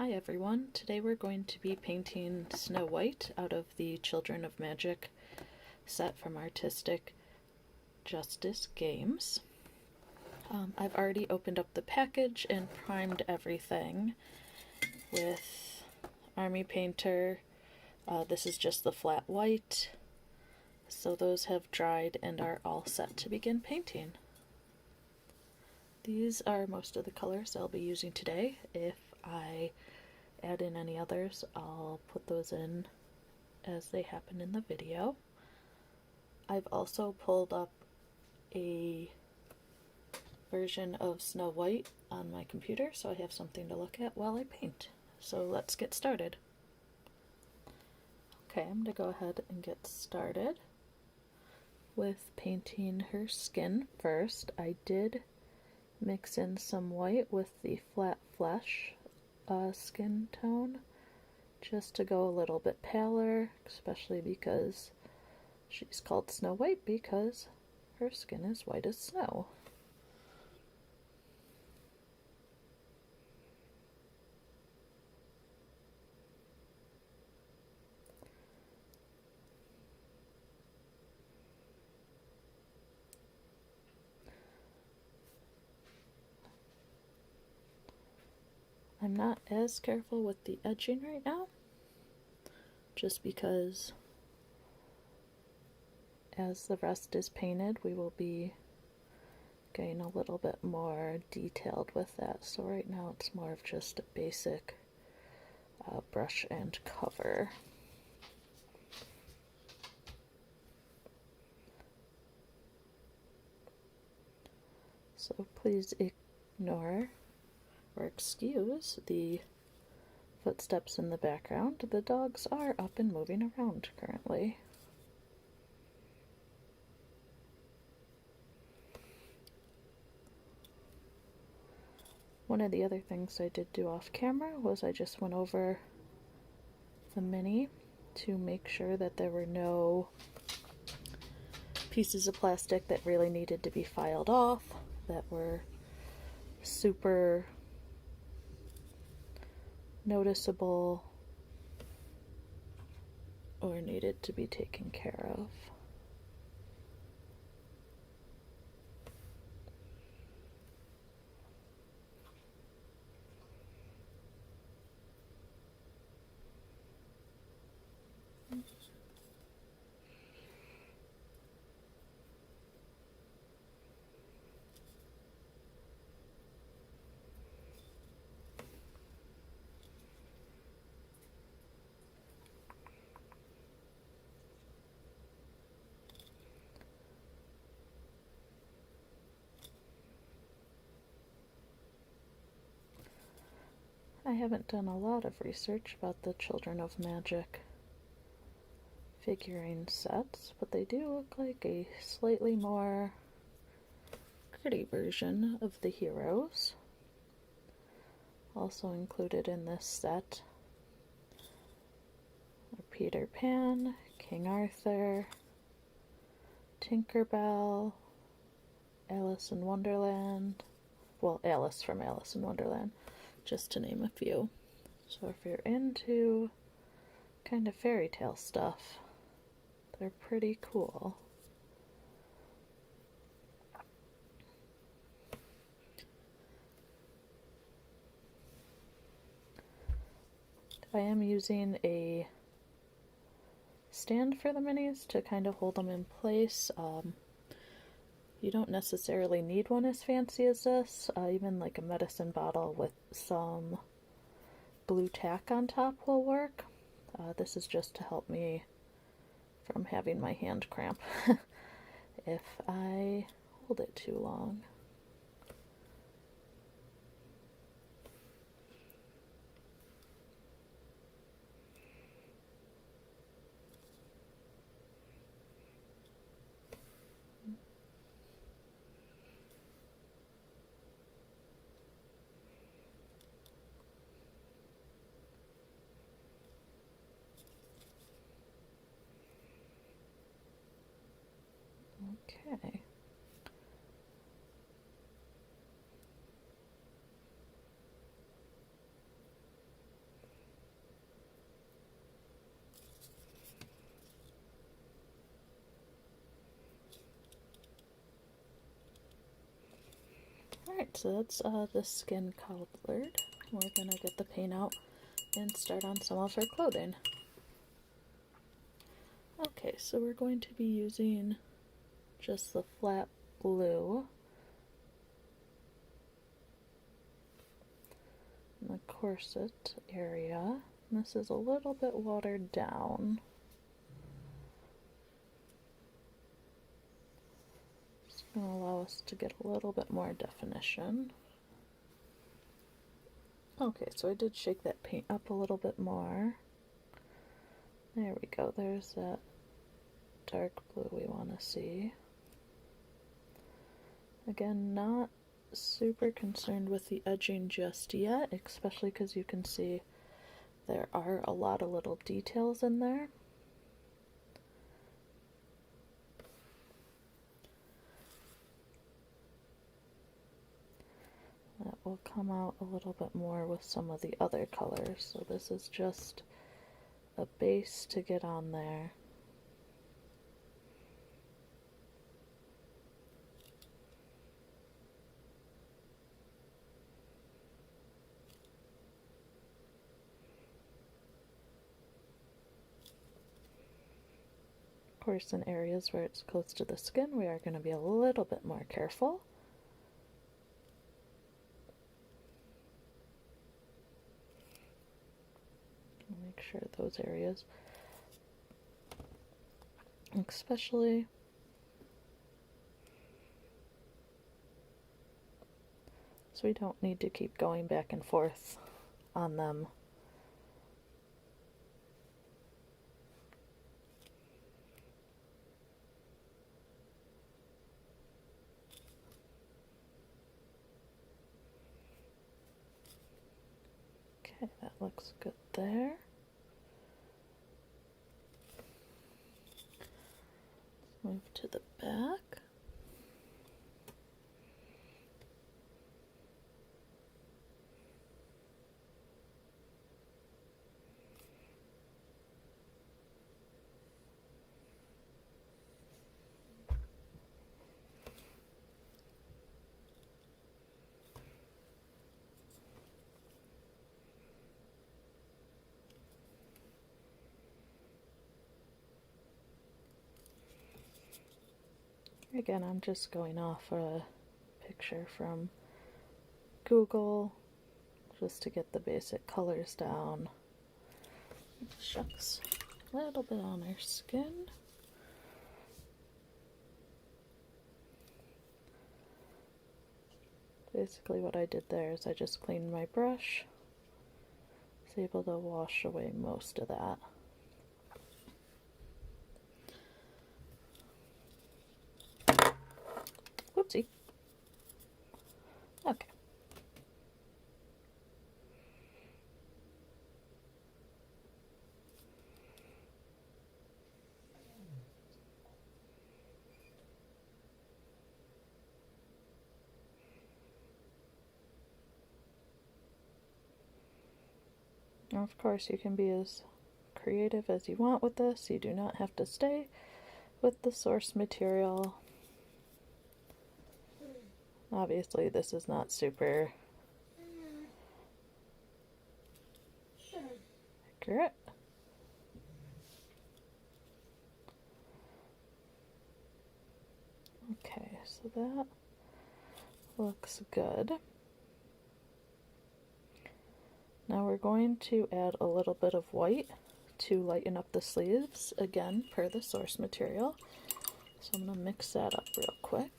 Hi everyone, today we're going to be painting Snow White out of the Children of Magic set from Artistic Justice Games. I've already opened up the package and primed everything with Army Painter. This is just the flat white, so those have dried and are all set to begin painting. These are most of the colors I'll be using today. If I add in any others, I'll put those in as they happen in the video. I've also pulled up a version of Snow White on my computer, so I have something to look at while I paint. So let's get started. Okay, I'm going to go ahead and get started with painting her skin first. I did mix in some white with the flat flesh skin tone just to go a little bit paler, especially because she's called Snow White because her skin is white as snow. I'm not as careful with the edging right now, just because as the rest is painted, we will be getting a little bit more detailed with that. So right now it's more of just a basic brush and cover. So please ignore or excuse the footsteps in the background. The dogs are up and moving around currently. One of the other things I did do off camera was I just went over the mini to make sure that there were no pieces of plastic that really needed to be filed off, that were super noticeable or needed to be taken care of. I haven't done a lot of research about the Children of Magic figurine sets, but they do look like a slightly more gritty version of the heroes. Also included in this set are Peter Pan, King Arthur, Tinkerbell, Alice in Wonderland, well, Alice from Alice in Wonderland, just to name a few. So if you're into kind of fairy tale stuff, they're pretty cool. I am using a stand for the minis to kind of hold them in place. You don't necessarily need one as fancy as this. Even like a medicine bottle with some blue tack on top will work. This is just to help me from having my hand cramp if I hold it too long. Okay. Alright, so that's the skin colored. We're gonna get the paint out and start on some of her clothing. Okay, so we're going to be using just the flat blue in the corset area. And this is a little bit watered down. It's going to allow us to get a little bit more definition. Okay, so I did shake that paint up a little bit more. There we go, there's that dark blue we want to see. Again, not super concerned with the edging just yet, especially because you can see there are a lot of little details in there. That will come out a little bit more with some of the other colors. So this is just a base to get on there. Of course, in areas where it's close to the skin, we are going to be a little bit more careful. Make sure those areas, especially so we don't need to keep going back and forth on them. Okay, that looks good there. Let's move to the back. Again, I'm just going off a picture from Google just to get the basic colors down. Shucks, a little bit on her skin. Basically what I did there is I just cleaned my brush. I was able to wash away most of that. Whoopsie. Okay. Now, of course, you can be as creative as you want with this. You do not have to stay with the source material. Obviously, this is not super accurate. Okay, so that looks good. Now we're going to add a little bit of white to lighten up the sleeves, again, per the source material. So I'm going to mix that up real quick.